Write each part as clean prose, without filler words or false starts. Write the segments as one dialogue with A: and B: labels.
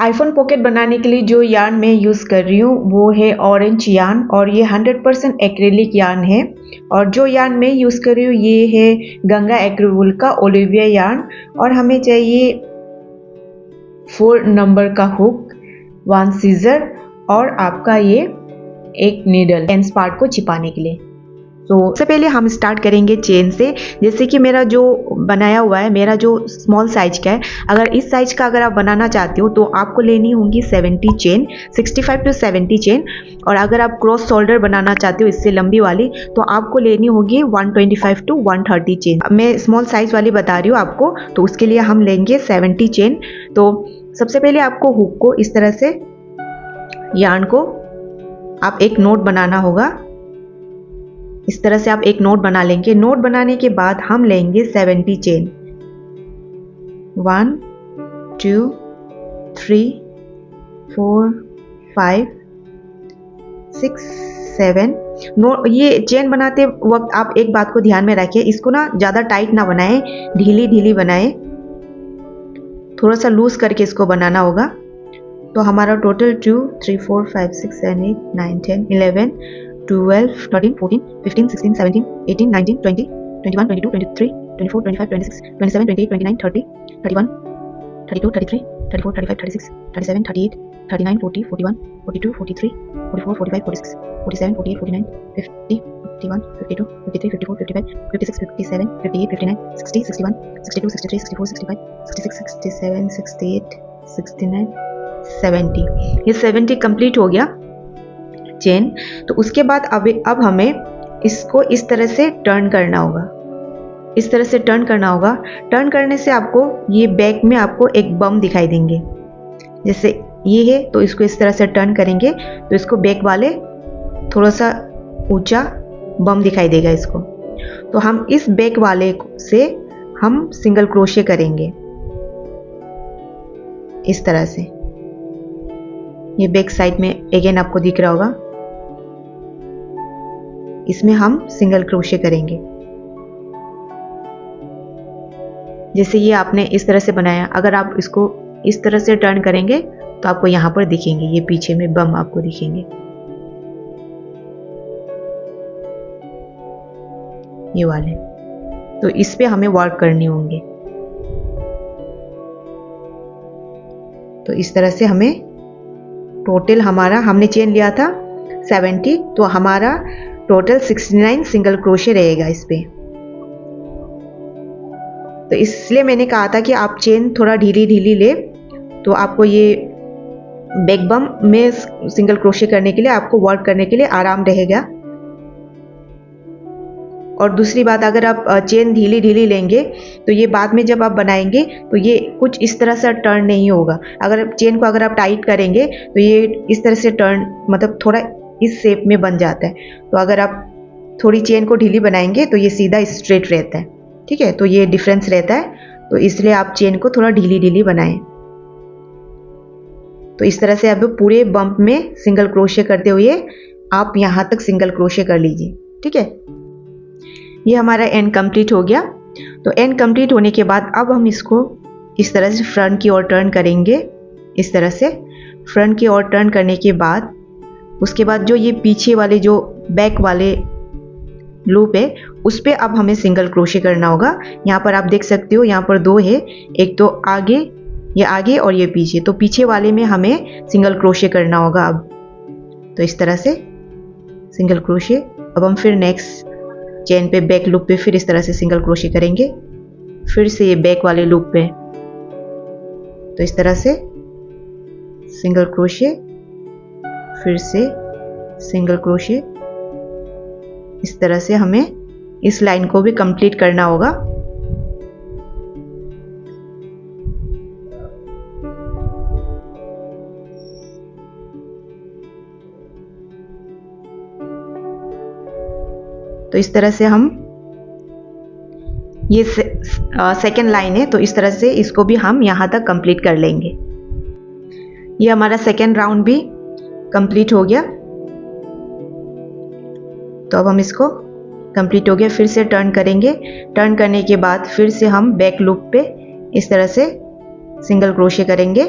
A: IPhone pocket बनाने के लिए जो यार्न मैं यूज़ कर रही हूँ वो है ऑरेंज यार्न और ये 100% एक्रेलिक यार्न है। और जो यार्न मैं यूज़ कर रही हूँ ये है गंगा एग्रोवुल का ओलिविया यार्न। और हमें चाहिए 4 नंबर का हुक, 1 सीजर और आपका ये एक नीडल एंड पार्ट को छिपाने के लिए। तो सबसे पहले हम स्टार्ट करेंगे चेन से। जैसे कि मेरा जो बनाया हुआ है, मेरा जो स्मॉल साइज का है, अगर इस साइज का अगर आप बनाना चाहते हो तो आपको लेनी होगी 70 चेन, 65 टू 70 चेन। और अगर आप क्रॉस शोल्डर बनाना चाहते हो इससे लंबी वाली तो आपको लेनी होगी 125 टू 130 चेन। मैं स्मॉल साइज वाली बता रही हूँ आपको, तो उसके लिए हम लेंगे 70 चेन। तो सबसे पहले आपको हुक को इस तरह से, यार्न को आप एक नोट बनाना होगा। इस तरह से आप एक नोट बना लेंगे। नोट बनाने के बाद हम लेंगे 70 चेन, 1 2 3 4 5 6 7। ये चेन बनाते वक्त आप एक बात को ध्यान में रखिए, इसको ना ज़्यादा टाइट ना बनाएं, ढीली ढीली बनाएं, थोड़ा सा लूज करके इसको बनाना होगा। तो हमारा टोटल 2 3 4 5 6 7 8 9 10 11 12 13 14 15 16 17 18 19 20 21 22 23 24 25 26 27 28 29 30 31 32 33 34 35 36 37 38 39 40 41 42 43 44 45 46 47 48 49 50 51 52 53 54 55 56 57 58 59 60 61 62 63 64 65 66 67 68 69 70। ये 70 कंप्लीट हो गया चेन। तो उसके बाद अब हमें इसको इस तरह से टर्न करना होगा, इस तरह से टर्न करना होगा। टर्न करने से आपको ये बैक में आपको एक बम दिखाई देंगे। जैसे ये है तो इसको इस तरह से टर्न करेंगे तो इसको बैक वाले थोड़ा सा ऊंचा बम दिखाई देगा इसको। तो हम इस बैक वाले से हम सिंगल क्रोशे करेंगे इस तरह से। ये बैक साइड में अगेन आपको दिख रहा होगा, इसमें हम सिंगल क्रोशे करेंगे। जैसे ये आपने इस तरह से बनाया, अगर आप इसको इस तरह से टर्न करेंगे तो आपको यहां पर दिखेंगे, ये पीछे में बम आपको दिखेंगे, ये वाले। तो इस पे हमें वर्क करनी होंगे। तो इस तरह से हमें टोटल हमारा, हमने चेन लिया था 70, तो हमारा टोटल 69 सिंगल क्रोशे रहेगा इस पे। तो इसलिए मैंने कहा था कि आप चेन थोड़ा ढीली ढीली ले तो आपको ये बैक बम में सिंगल क्रोशे करने के लिए, आपको वर्क करने के लिए आराम रहेगा। और दूसरी बात, अगर आप चेन ढीली ढीली लेंगे तो ये बाद में जब आप बनाएंगे तो ये कुछ इस तरह से टर्न नहीं होगा। अगर चेन को अगर आप टाइट करेंगे तो ये इस तरह से टर्न, मतलब थोड़ा इस शेप में बन जाता है। तो अगर आप थोड़ी चेन को ढीली बनाएंगे तो ये सीधा स्ट्रेट रहता है। ठीक है, तो ये डिफरेंस रहता है। तो इसलिए आप चेन को थोड़ा ढीली ढीली बनाएं। तो इस तरह से अब पूरे बम्प में सिंगल क्रोशे करते हुए आप यहां तक सिंगल क्रोशे कर लीजिए। ठीक है, ये हमारा एंड कंप्लीट हो गया। तो एंड कंप्लीट होने के बाद अब हम इसको इस तरह से फ्रंट की ओर टर्न करेंगे। इस तरह से फ्रंट की ओर टर्न करने के बाद उसके बाद जो ये पीछे वाले जो बैक वाले लूप है उस पे अब हमें सिंगल क्रोशे करना होगा। यहाँ पर आप देख सकते हो, यहाँ पर 2 है, एक तो आगे, ये आगे और ये पीछे। तो पीछे वाले में हमें सिंगल क्रोशे करना होगा अब। तो इस तरह से सिंगल क्रोशे। अब हम फिर नेक्स्ट चेन पे, बैक लूप पे फिर इस तरह से सिंगल क्रोशे करेंगे, फिर से ये बैक वाले लूप पे। तो इस तरह से सिंगल क्रोशे, फिर से सिंगल क्रोशे। इस तरह से हमें इस लाइन को भी कंप्लीट करना होगा। तो इस तरह से हम, ये सेकेंड लाइन है तो इस तरह से इसको भी हम यहां तक कंप्लीट कर लेंगे। ये हमारा सेकेंड राउंड भी कंप्लीट हो गया। तो अब हम इसको, कंप्लीट हो गया, फिर से टर्न करेंगे। टर्न करने के बाद फिर से हम बैक लूप पे इस तरह से सिंगल क्रोशे करेंगे।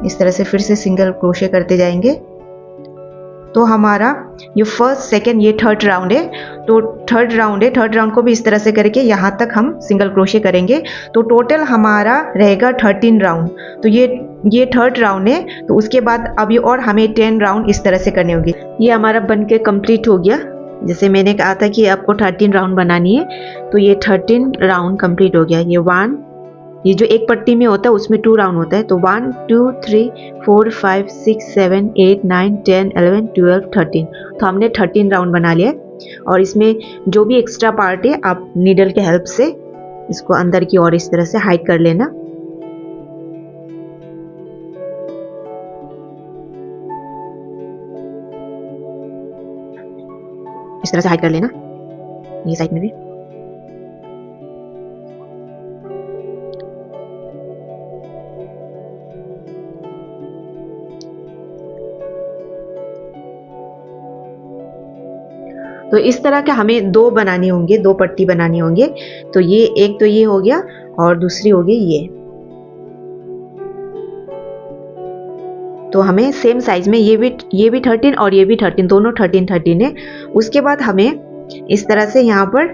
A: इस तरह से फिर से सिंगल क्रोशे करते जाएंगे। तो हमारा ये फर्स्ट सेकंड ये थर्ड राउंड है, तो थर्ड राउंड है, थर्ड राउंड को भी इस तरह से करके यहाँ तक हम सिंगल क्रोशे करेंगे। तो टोटल हमारा रहेगा 13 राउंड। तो ये थर्ड राउंड है, तो उसके बाद अभी और हमें 10 राउंड इस तरह से करने होंगे। ये हमारा बन के कंप्लीट हो गया। जैसे मैंने कहा था कि आपको 13 राउंड बनानी है, तो ये 13 राउंड कंप्लीट हो गया। ये जो एक पट्टी में होता है उसमें 2 राउंड होता है। तो 1 2 3 4 5 6 7 8 9 10 11 12 13। तो हमने 13 राउंड बना लिया। और इसमें जो भी एक्स्ट्रा पार्ट है आप नीडल के हेल्प से इसको अंदर की ओर इस तरह से हाइड कर लेना। इस तरह से हाइड कर लेना ये साइड में भी। तो इस तरह के हमें 2 बनाने होंगे, 2 पट्टी बनानी होंगे। तो ये एक तो ये हो गया और दूसरी हो गई ये। तो हमें सेम साइज में ये भी 13 और ये भी 13, दोनों 13 13 है। उसके बाद हमें इस तरह से यहाँ पर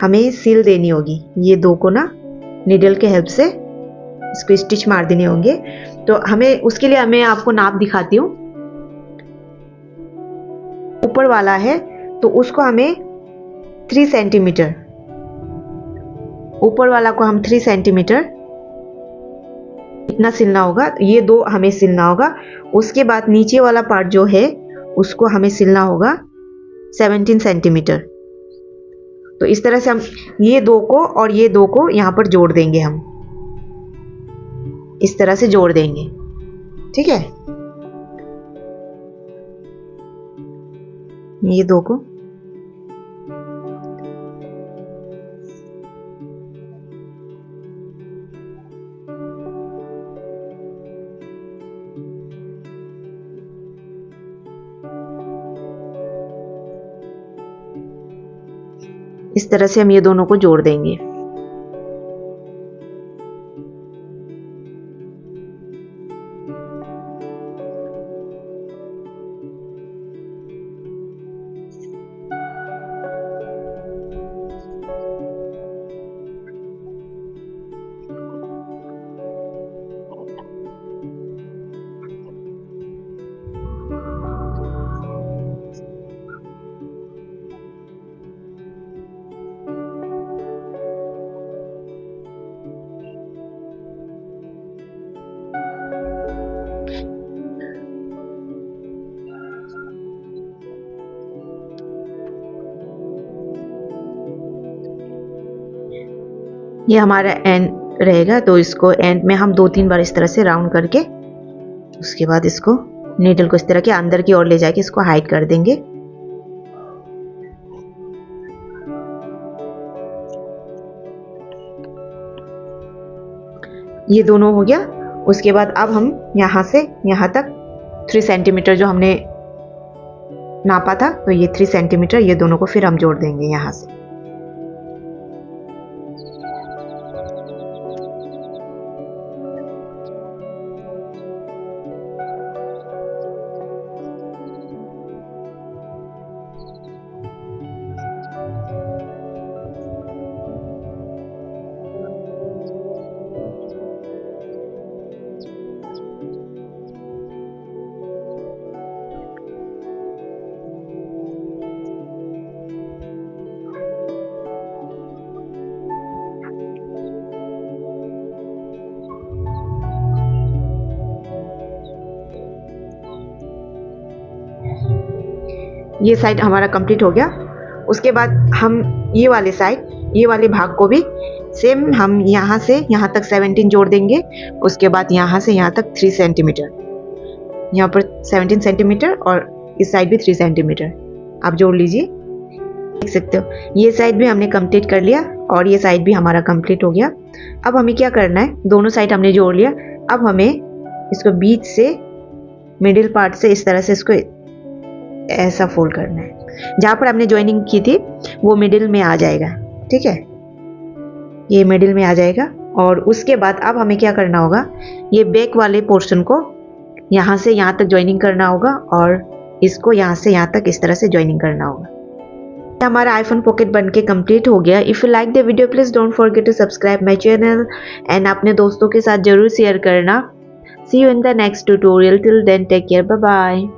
A: हमें सिल देनी होगी। ये 2 को ना नीडल के हेल्प से इसको स्टिच मार देने होंगे। तो हमें उसके लिए मैं आपको नाप दिखाती हूँ। ऊपर वाला है तो उसको हमें 3 सेंटीमीटर, ऊपर वाला को हम 3 सेंटीमीटर इतना सिलना होगा। ये 2 हमें सिलना होगा। उसके बाद नीचे वाला पार्ट जो है उसको हमें सिलना होगा 17 सेंटीमीटर। तो इस तरह से हम ये 2 को और ये 2 को यहाँ पर जोड़ देंगे। हम इस तरह से जोड़ देंगे, ठीक है। ये 2 को इस तरह से हम ये दोनों को जोड़ देंगे। ये हमारा एंड रहेगा। तो इसको एंड में हम 2-3 बार इस तरह से राउंड करके उसके बाद इसको नीडल को इस तरह के अंदर की ओर ले जाके इसको हाइड कर देंगे। ये दोनों हो गया। उसके बाद अब हम यहाँ से यहाँ तक 3 सेंटीमीटर जो हमने नापा था, तो ये 3 सेंटीमीटर ये दोनों को फिर हम जोड़ देंगे यहाँ से। ये साइड हमारा कंप्लीट हो गया। उसके बाद हम ये वाले साइड, ये वाले भाग को भी सेम हम यहाँ से यहाँ तक 17 जोड़ देंगे। उसके बाद यहाँ से यहाँ तक 3 सेंटीमीटर, यहाँ पर 17 सेंटीमीटर और इस साइड भी 3 सेंटीमीटर आप जोड़ लीजिए। देख सकते हो ये साइड भी हमने कंप्लीट कर लिया और ये साइड भी हमारा कंप्लीट हो गया। अब हमें क्या करना है, दोनों साइड हमने जोड़ लिया। अब हमें इसको बीच से मिडिल पार्ट से इस तरह से इसको ऐसा फोल्ड करना है। जहाँ पर हमने ज्वाइनिंग की थी वो मिडिल में आ जाएगा, ठीक है। ये मिडिल में आ जाएगा। और उसके बाद अब हमें क्या करना होगा, ये बैक वाले पोर्शन को यहाँ से यहाँ तक ज्वाइनिंग करना होगा और इसको यहाँ से यहाँ तक इस तरह से ज्वाइनिंग करना होगा। हमारा आईफोन पॉकेट बनके कंप्लीट हो गया। If you like the video please don't forget to subscribe my channel and अपने दोस्तों के साथ ज़रूर शेयर करना। See you in the next tutorial, till then take care, bye bye.